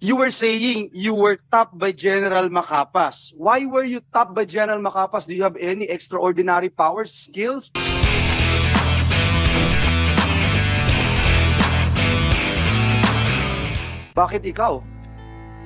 You were saying you were tapped by General Macapas. Why were you tapped by General Macapas? Do you have any extraordinary powers, skills? Bakit ikaw?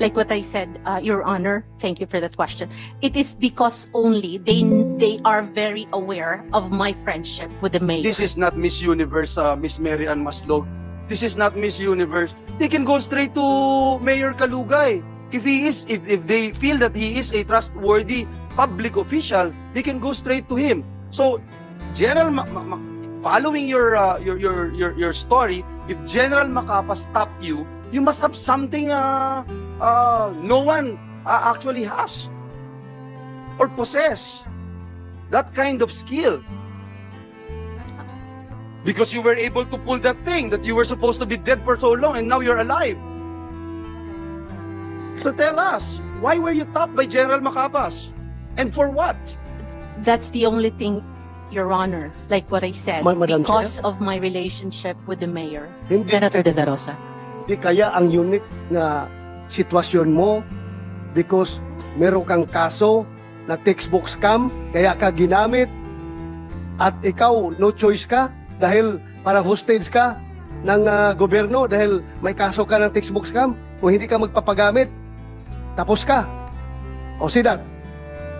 Like what I said, Your Honor, thank you for that question. It is because only they are very aware of my friendship with the mayor. This is not Miss Universe, Miss Mary Ann Maslog. This is not Miss Universe. They can go straight to Mayor Kalugay. If they feel that he is a trustworthy public official, they can go straight to him. So, following your story, if General Macapas stopped you, you must have something no one actually has or possess that kind of skill. Because you were able to pull that thing that you were supposed to be dead for so long and now you're alive. So tell us, why were you tapped by General Macapas? And for what? That's the only thing, Your Honor, like what I said, Madam because of my relationship with the mayor. Senator De La Rosa. Di kaya ang unique na sitwasyon mo because meron kang kaso na textbook scam, kaya ka ginamit at ikaw no choice ka dahil parang hostage ka ng gobyerno dahil may kaso ka ng textbook scam. Kung hindi ka magpapagamit, tapos ka. O see that?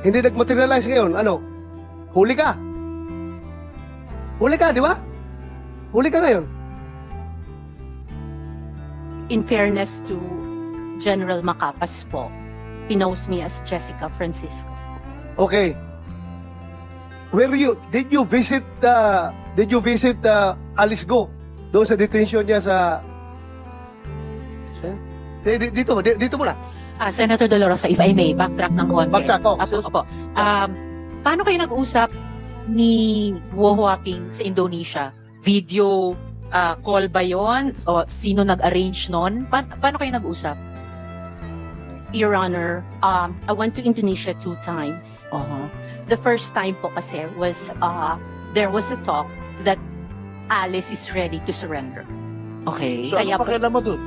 Hindi nag-materialize ngayon. Ano? Huli ka. Huli ka, di ba? Huli ka na yun. In fairness to General Macapas po, he knows me as Jessica Francisco. Okay. Did you visit Alice Go doon sa detention niya sa dito muna. Senator De La Rosa, if I may, backtrack ng konti. Backtrack, Opo. Paano kayo nag-usap ni Guo Huaping sa Indonesia? Video call ba yon? O sino nag-arrange nun? Paano kayo nag-usap? Your Honor, I went to Indonesia 2 times. The first time po kasi was, there was a talk that Alice is ready to surrender. Okay. So, ano pakialam mo dun?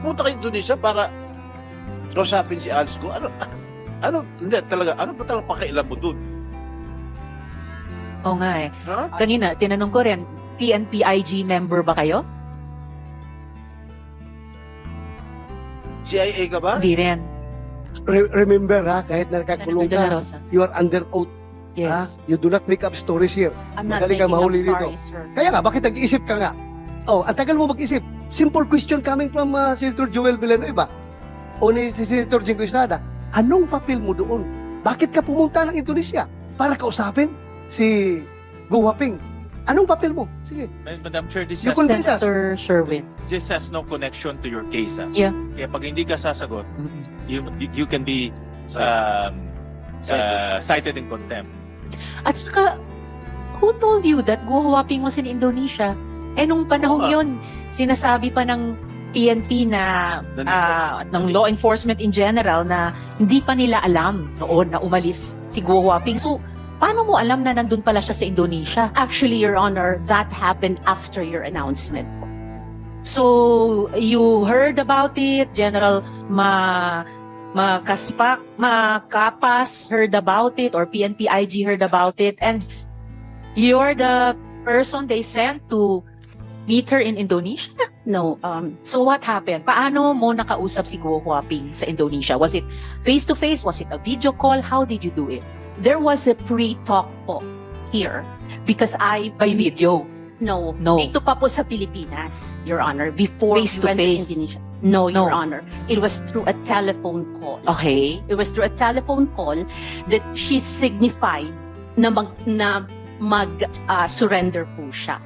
Punta ka Indonesia para kausapin si Alice ko. Hindi talaga, ano ba talaga pakialam mo dun? Oo nga eh. Huh? Kanina, tinanong ko rin, PNP-IG member ba kayo? CIA ka ba? Hindi rin. Remember ha, kahit nakakulong Senator De La ka, Rosa. you are under oath. Yes. Ha? You do not make up stories here. I'm not Magaling ka making up mahuli dito. stories, sir. Kaya nga, bakit nag-iisip ka nga? Oh, ang tagal mo mag-isip. Simple question coming from Senator Joel Villanueva o ni si Senator Jinggo Estrada. Anong papel mo doon? Bakit ka pumunta ng Indonesia? Para kausapin si Guo Huaping. Anong papel mo? Sige. Madam Chair, this You has, convince us. Senator Sherwin. this has no connection to your case. Yeah. Kaya pag hindi ka sasagot, you can be cited in contempt. At saka, who told you that Guo Huaping was in Indonesia? Eh, nung panahon yun, sinasabi pa ng PNP na, ng law enforcement in general na hindi pa nila alam noon na umalis si Guo Huaping. So, paano mo alam na nandun pala siya sa Indonesia? Actually, Your Honor, that happened after your announcement. So, you heard about it, General Macapas heard about it, or PNP-IG heard about it, and you're the person they sent to meet her in Indonesia? No, So what happened? Paano mo nakausap si Guo Huaping sa Indonesia? Was it face-to-face? Was it a video call? How did you do it? there was a pre-talk po here because By video? No. No. Dito pa po sa Pilipinas, Your Honor, before Face we to went face? to Indonesia. No, Your No. Honor. It was through a telephone call. Okay. It was through a telephone call that she signified na surrender po siya.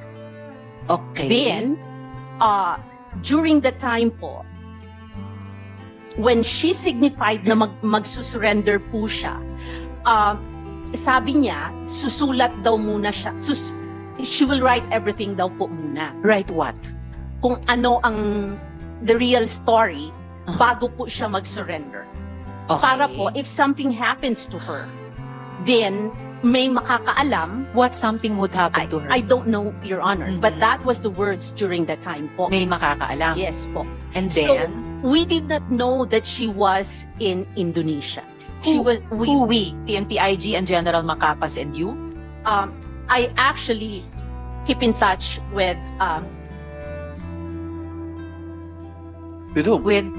Okay. Then, during the time po, when she signified na magsusurrender po siya, sabi niya, susulat daw muna siya. She will write everything daw po muna. Right what? Kung ano ang the real story bago po siya mag-surrender. Okay. Para po, if something happens to her, then may makakaalam. What something would happen to her? I don't know, Your Honor, Mhm. but that was the words during that time po. May makakaalam. Yes po. And So, then, we did not know that she was in Indonesia. She Who- was, who we? PNP-IG and General Macapas and you? I actually keep in touch with, With whom? With,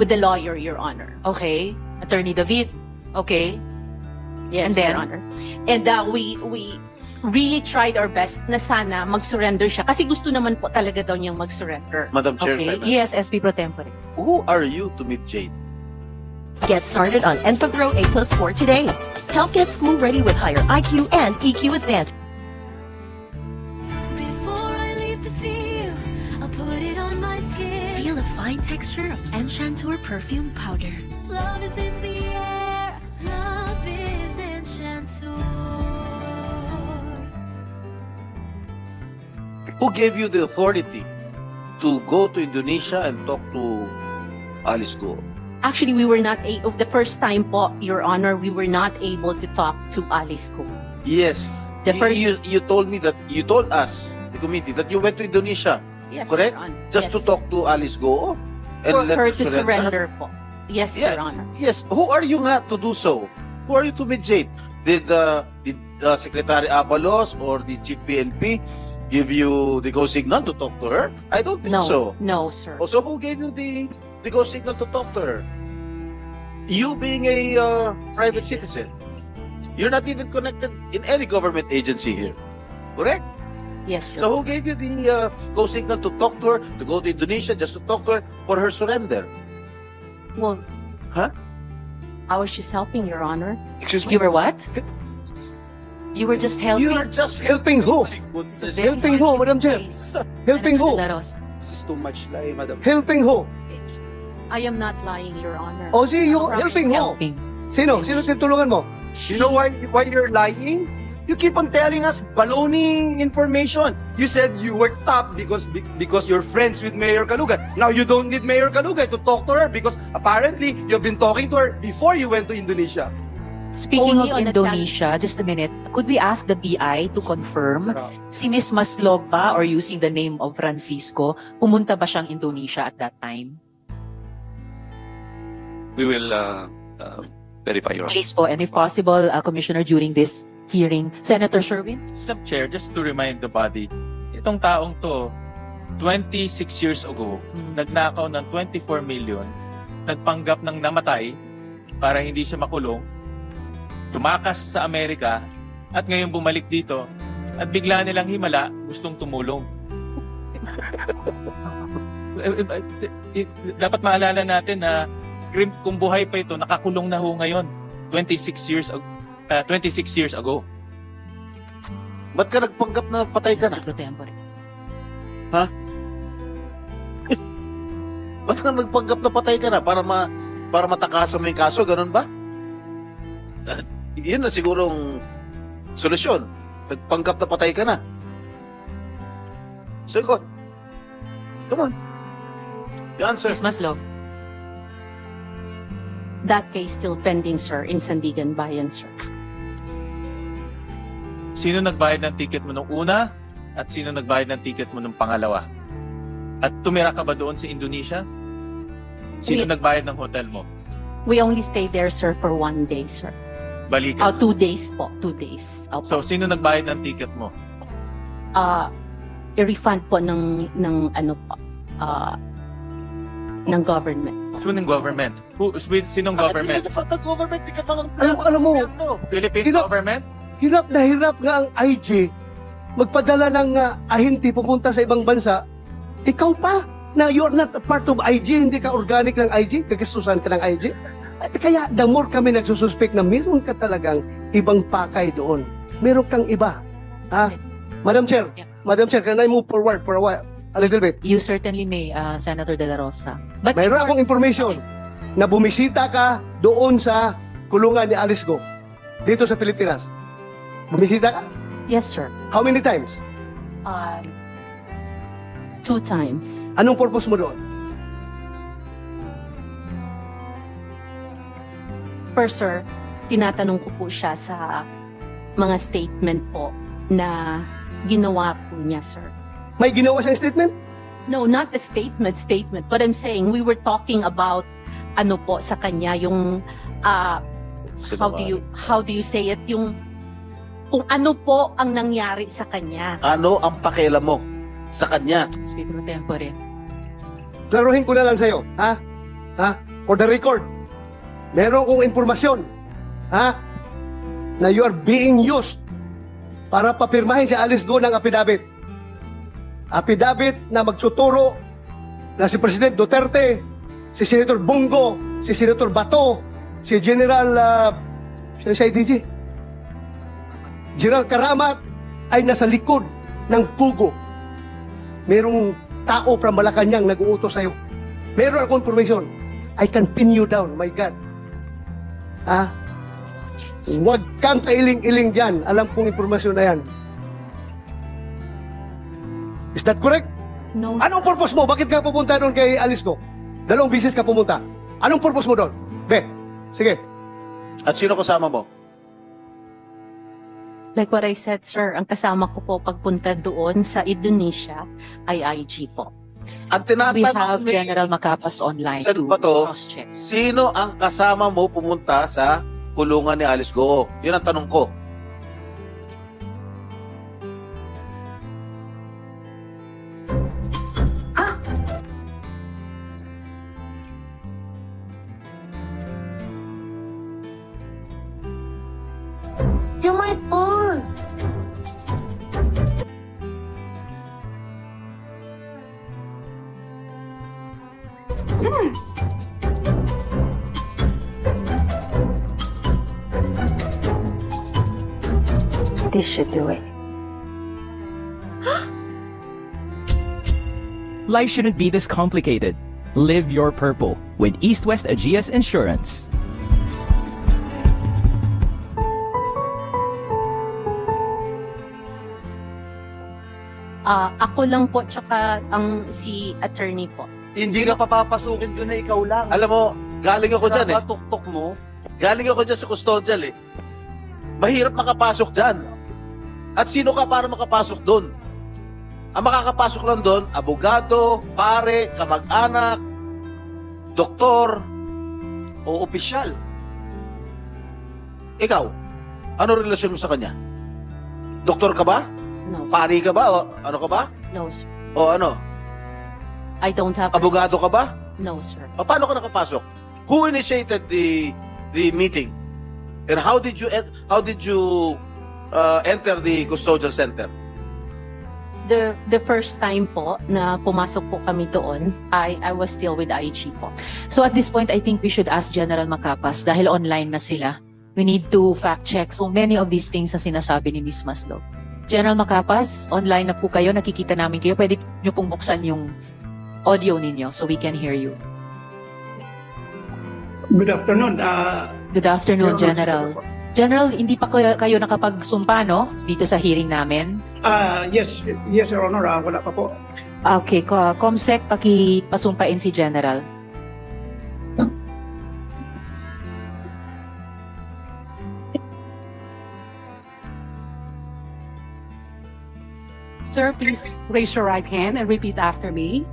the lawyer, Your Honor. okay, Attorney David. Okay. Yes, And then? Your Honor. And we really tried our best na sana mag-surrender siya. Kasi gusto naman po talaga daw niyang mag-surrender. Madam Chair, Okay. if I may. Yes, SP Pro Tempore. Who are you to meet Jade? Get started on Enfagro A+4 today. Help get school ready with higher IQ and EQ Advantage. Before I leave to see you, I'll put it on my skin. Feel the fine texture of Enchanteur perfume powder. Love is in the air. Love is Enchanteur. Who gave you the authority to go to Indonesia and talk to Alice Go? Actually, we were not the first time po, Your Honor, we were not able to talk to Alice Go. Yes. The first, You told me that, you told us, the committee, that you went to Indonesia yes, correct? Your Honor. just to Yes. talk to Alice Go and For let her to surrender po. Yes, Yeah. Your Honor. Yes. Who are you nga to do so? Who are you to meet Jade? Did Secretary Abalos or the Chief PNP give you the go signal to talk to her? I don't think No, so. no, sir. Oh, so who gave you the go signal to talk to her? You being a private citizen. You're not even connected in any government agency here. Correct? Yes, Your So who gave you the go signal to talk to her, to go to Indonesia just to talk to her for her surrender? Well, Huh? I was just helping, Your Honor. Excuse me? You were what? You were just helping? You're just helping who? It's a very Helping who, Madam Chair? sensitive case. Helping Senator who? De La Rosa. This is too much lie, Madam. Helping who? I am not lying, Your Honor. O si you Promise. helping who? Helping. Sino? Sino tinutulungan mo? You know why you're lying? You keep on telling us baloney information. You said you were top because you're friends with Mayor Kalugay. Now you don't need Mayor Kalugay to talk to her because apparently you've been talking to her before you went to Indonesia. Speaking Only of on a Indonesia, just a minute, could we ask the BI to confirm si Miss Maslog ba, or using the name of Francisco, pumunta ba siyang Indonesia at that time? We will verify your. Please po, and if possible, Commissioner, during this hearing, Senator Sherwin? Madam Chair, just to remind the body, itong taong to, 26 years ago, nagnakaw ng 24 million, nagpanggap ng namatay para hindi siya makulong, tumakas sa Amerika, at ngayon bumalik dito, at bigla nilang himala, gustong tumulong. Dapat maalala natin na kung buhay pa ito, nakakulong na ho ngayon, 26 years ago. Ba't ka nagpanggap na patay ka na? Pro Tempore. Ba't ka nagpanggap na patay ka na? Para matakasan mo yung kaso, ganun ba? Yun na sigurong solusyon. Nagpanggap na patay ka na. Sagot. Come on. The answer. Miss Maslog? That case still pending, sir, in Sandigan Bayan, sir. Sino nagbayad ng ticket mo nung una at sino nagbayad ng ticket mo nung pangalawa? At tumira ka ba doon sa Indonesia? Sino We- nagbayad ng hotel mo? We only stayed there, sir, for 1 day, sir. Balikan. 2 days po. 2 days. Opo. So, sino nagbayad ng ticket mo? I-refund po ng ano po, ng government. Sinong government? Sinong government? The government, di ka naman Alam mo, Philippine Sino- government? hirap nga ang IG magpadala ng ahente pupunta sa ibang bansa. Ikaw pa, na you're not a part of IG, hindi ka organic ng IG, kagastusan ka ng IG. Kaya the more kami nagsususpect na meron ka talagang ibang pakay doon. Meron kang iba. Ha? Madam Chair, Yeah. Madam Chair, can I move forward for a while? A little bit. You certainly may, Senator De La Rosa. But Mayroon akong information na bumisita ka doon sa kulungan ni Alice Go dito sa Pilipinas. Bumisita ka? Yes, sir. How many times? 2 times. Anong purpose mo doon? First, sir, tinatanong ko po siya sa mga statement po na ginawa po niya, sir. May ginawa siyang statement? No, not a statement. But I'm saying we were talking about ano po sa kanya yung how do you say it, yung kung ano po ang nangyari sa kanya. Ano ang pakialam mo sa kanya? Speak mo tempo rin. Klaruhin ko na lang sa'yo, ha? For the record, meron kong informasyon, ha? Na you are being used para papirmahin si Alice Go ng affidavit. Affidavit na magsuturo na si President Duterte, si Senator Bongo, si Senator Bato, si General si IDG, General Karamat ay nasa likod ng pugo. Merong tao from Malacanang nag-uutos sa'yo. Meron akong information. I can pin you down, my God. Huwag kang kailing-iling dyan. Alam kong informasyon na yan. Is that correct? No. Anong purpose mo? Bakit ka pupunta doon kay Alice Go? 2 bisis ka pumunta. Anong purpose mo doon? Sige. At sino kasama mo? Like what I said, sir, ang kasama ko po pagpunta doon sa Indonesia ay IG po. Ang We have tinatanong ni General Macapas online Saan to ba to? cross-check. Sino ang kasama mo pumunta sa kulungan ni Alice Go? Yun ang tanong ko. You're my phone. This should do it. Life shouldn't be this complicated. Live your purple with East West Ageas Insurance. Ako lang po, tsaka si attorney po. Hindi ka papapasukin doon na ikaw lang. Alam mo, galing ako dyan eh. Tuktok mo. Galing ako dyan sa custodial eh. Mahirap makapasok dyan. At sino ka para makapasok doon? Ang makakapasok lang doon, abogado, pare, kamag-anak, doktor, O opisyal. ikaw. Ano relasyon mo sa kanya? Doktor ka ba? No, sir. Pari ka ba? O ano ka ba? No, sir. O ano? I don't have... Abogado ka ba? No, sir. O paano ka nakapasok? Who initiated the meeting? And how did you enter the custodial center? The first time po na pumasok po kami doon, I was still with IG po. So at this point, I think we should ask General Macapas dahil online na sila. We need to fact check so many of these things na sinasabi ni Ms. Maslog. General Macapas, online na po kayo, nakikita namin kayo. Pwede nyo pong buksan yung audio ninyo so we can hear you. Good afternoon. Good afternoon, General. General, hindi pa kayo nakapagsumpa, no? Dito sa hearing namin. Yes, Your Honor. Wala pa po. Okay, Comsec, pakipasumpain si General. Sir, please raise your right hand and repeat after me.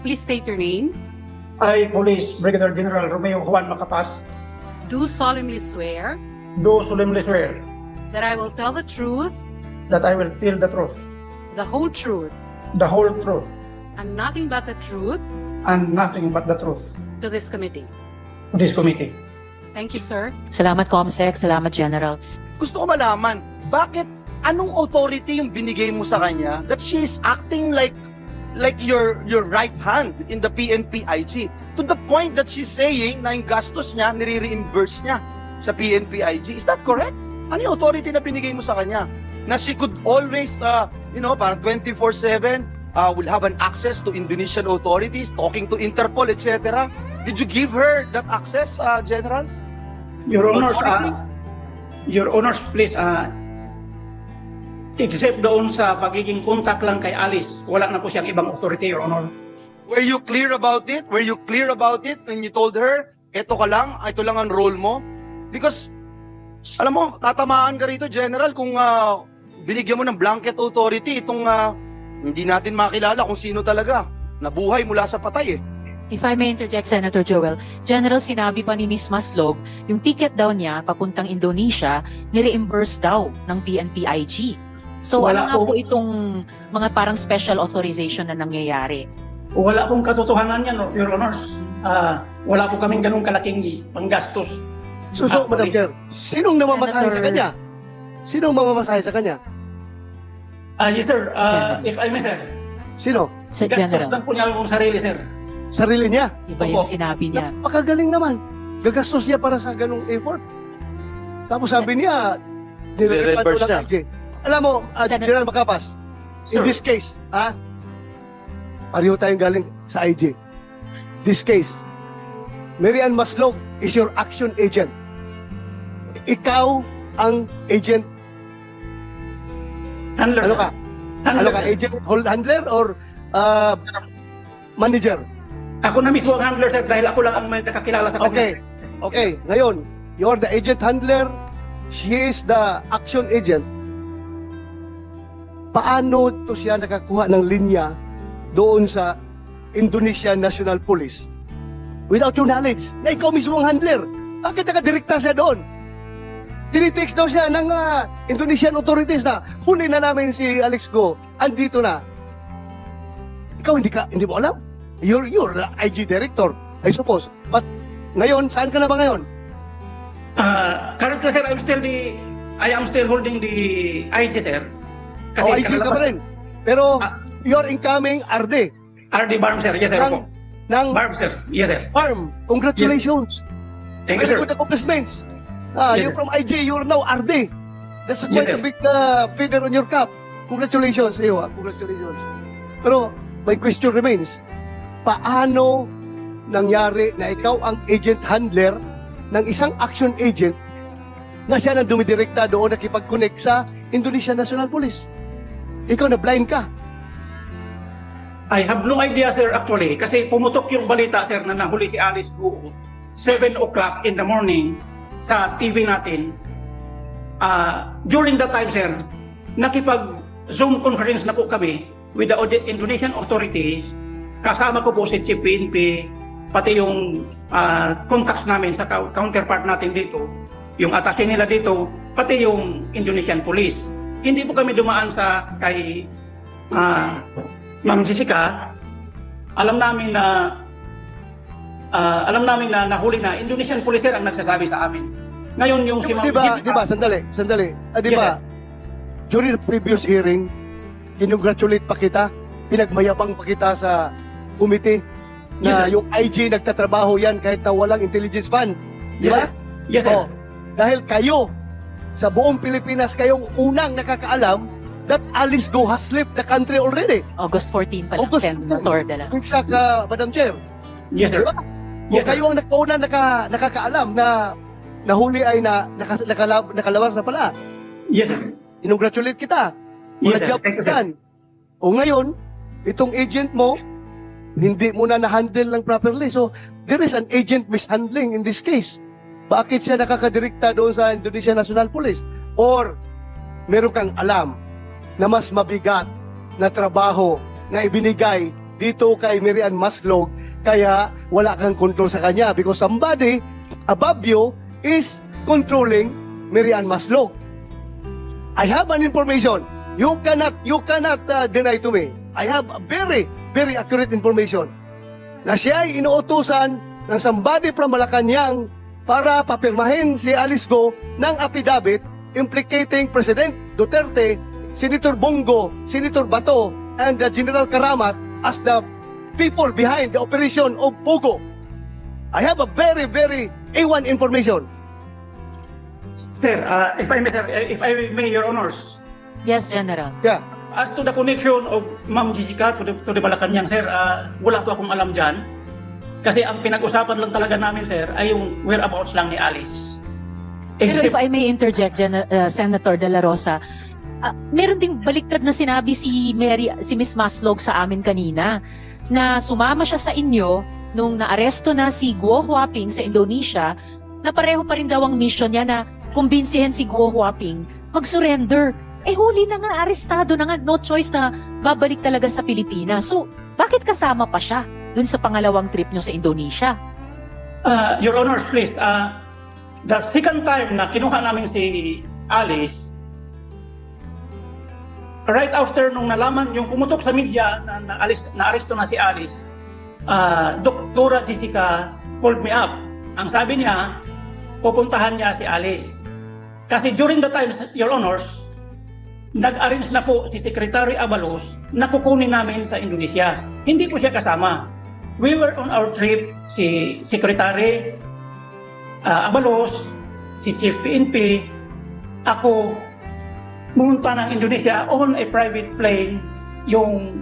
Please state your name. I, Police Brigadier General Romeo Juan Macapas, Do solemnly swear do solemnly swear that I will tell the truth, that I will tell the truth, the whole truth, the whole truth, and nothing but the truth and nothing but the truth to this committee. to this committee. Thank you, sir. Salamat, Comsec. Salamat, General. Gusto ko malaman, bakit, anong authority yung binigay mo sa kanya that she is acting like your right hand in the PNP IG to the point that she's saying na yung gastos niya, nire-reimburse niya sa PNP IG. Is that correct? Ano yung authority na binigay mo sa kanya? Na she could always, parang 24/7, will have an access to Indonesian authorities, talking to Interpol, etc. Did you give her that access, General? Your Honors, please, except doon sa pagiging contact lang kay Alice, wala na po siyang ibang authority, Your Honor. Were you clear about it? Were you clear about it when you told her, ito ka lang, ito lang ang role mo? Because, alam mo, tatamaan ka rito, General, kung binigyan mo ng blanket authority itong hindi natin makilala kung sino talaga. Nabuhay mula sa patay eh. If I may interject, Senator Joel, General, sinabi pa ni Ms. Maslog, yung ticket daw niya papuntang Indonesia, nire-imburse daw ng PNP-IG. So Wala ano nga po. po itong mga parang special authorization na nangyayari? Wala pong katotohanan yan, Your Honors. Wala po kaming ganung kalaking panggastos. So, Madam Chair, sinong namamasahe sa kanya? Sinong mamamasahe sa kanya? Yes, sir. If I may, sir. Sino? Sa Gastos General, lang po niya yung sarili, sir. Sarili niya? iba yung sinabi niya. Napakagaling naman. Gagastos niya para sa ganung effort. Tapos sabi niya, Nire-reimburse lang IG. Alam mo, General Macapas, in Sir. this case, pareho tayong galing sa IG. This case, Mary Ann Maslog is your action agent. Ikaw ang agent. Handler. Ano ka? Ano ka? Agent, handler or manager? Ako na mismo ang handler, sir, dahil ako lang ang may nakakilala sa kanya. Okay. Okay. Ngayon, you're the agent handler. She is the action agent. Paano to siya nakakuha ng linya doon sa Indonesian National Police without your knowledge na ikaw mismo ang handler? Bakit nakadirekta siya doon? Tinitext daw siya ng Indonesian authorities na huli na namin si Alex Go. Andito na. Ikaw hindi mo alam? You're the IG director, I suppose. But ngayon, saan ka na ba ngayon? Currently, sir, I am still holding the IG, sir. O, IG ka pa rin. Pero, you're incoming RD. RD Barm, sir. Yes, sir. Ng Barm, sir. Yes, sir. Farm. Congratulations. Thank you, Very sir. good accomplishments. Yes, You're sir. from IG, you're now RD. That's quite Yes, a sir. big feather on your cap. Congratulations sa iyo. Congratulations. Pero, my question remains, paano nangyari na ikaw ang agent handler ng isang action agent na siya nang dumidirekta doon nakipag-connect sa Indonesian National Police? Ikaw na blind ka. I have no idea, sir, actually. Kasi pumutok yung balita, sir, na nahuli si Alice Go 7 o'clock in the morning sa TV natin. During that time, sir, nakipag-Zoom conference na po kami with the Indonesian authorities. Kasama ko po si Chief PNP, pati yung contacts namin sa counterpart natin dito, yung attaché nila dito, pati yung Indonesian Police. Hindi po kami dumaan sa kay Ma'am Jessica. Alam namin na nahuli na Indonesian Police ang nagsasabi sa amin. Ngayon yung si Ma'am Jessica. Di ba, sandali. Di Yes, ba, during the previous hearing, kinongratulate pa kita, pinagmayabang pa kita sa committee na Yes, sir. yung IG nagtatrabaho yan kahit na walang intelligence fund. Di ba? Yes, sir. Dahil kayo, sa buong Pilipinas, kayong unang nakakaalam that Alice Go has left the country already. August 14 pa lang, August Senator Dela. Sa ka, Madam Chair. Yes, sir. Diba? Yes, Kung kayo ang nakauna nakakaalam na nahuli ay nakalabas na pala. Yes, sir. Inongratulate kita. Yes, Good sir. job Thank you, sir. yan. O ngayon, itong agent mo, hindi mo na na-handle ng properly. So, there is an agent mishandling in this case. Bakit siya nakakadirekta doon sa Indonesian National Police? Or, meron kang alam na mas mabigat na trabaho na ibinigay dito kay Mary Ann Maslog, kaya wala kang control sa kanya because somebody above you is controlling Mary Ann Maslog. I have an information. You cannot deny to me. I have a very, very accurate information na siya ay inuutusan ng somebody from Malacanang para papirmahin si Alice Go ng affidavit implicating President Duterte, Senator Bongo, Senator Bato, and General Karamat as the people behind the operation of Pogo. I have a very, very A1 information. Sir, if I may, Your Honors. Yes, General. Yeah. As to the connection of Ma'am Jessica to the Malacanang, sir, wala po akong alam dyan. Kasi ang pinag-usapan lang talaga namin, sir, ay yung whereabouts lang ni Alice. Pero if I may interject, Senator De La Rosa, meron ding baliktad na sinabi si Miss Maslog sa amin kanina na sumama siya sa inyo nung naaresto na si Guo Huaping sa Indonesia na pareho pa rin daw ang mission niya na kumbinsihin si Guo Huaping mag-surrender. Huli na nga, arestado na nga, no choice na babalik talaga sa Pilipinas. So, bakit kasama pa siya dun sa pangalawang trip nyo sa Indonesia? Your Honors, please, the second time na kinuha namin si Alice, right after nung nalaman, yung pumutok sa media na aresto na si Alice, Dr. Jessica called me up. Ang sabi niya, pupuntahan niya si Alice. Kasi during the time, Your Honors, nag-arrange na po si Secretary Abalos na kukunin namin sa Indonesia. Hindi po siya kasama. We were on our trip, si Secretary Abalos, si Chief PNP, ako, pumunta ng Indonesia on a private plane, yung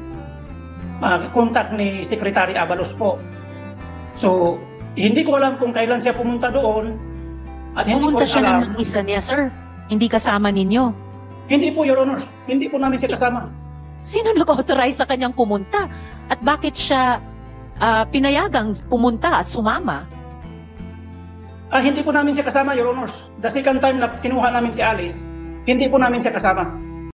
contact ni Secretary Abalos po. So, hindi ko alam kung kailan siya pumunta doon. At hindi Pumunta ko siya alam. ng isa niya, sir. Hindi kasama ninyo. Hindi po, Your Honors. Hindi po namin siya kasama. Sino nag-authorize sa kanyang pumunta? At bakit siya pinayagang pumunta at sumama? Hindi po namin siya kasama, Your Honors. The second time na kinuha namin si Alice, hindi po namin siya kasama.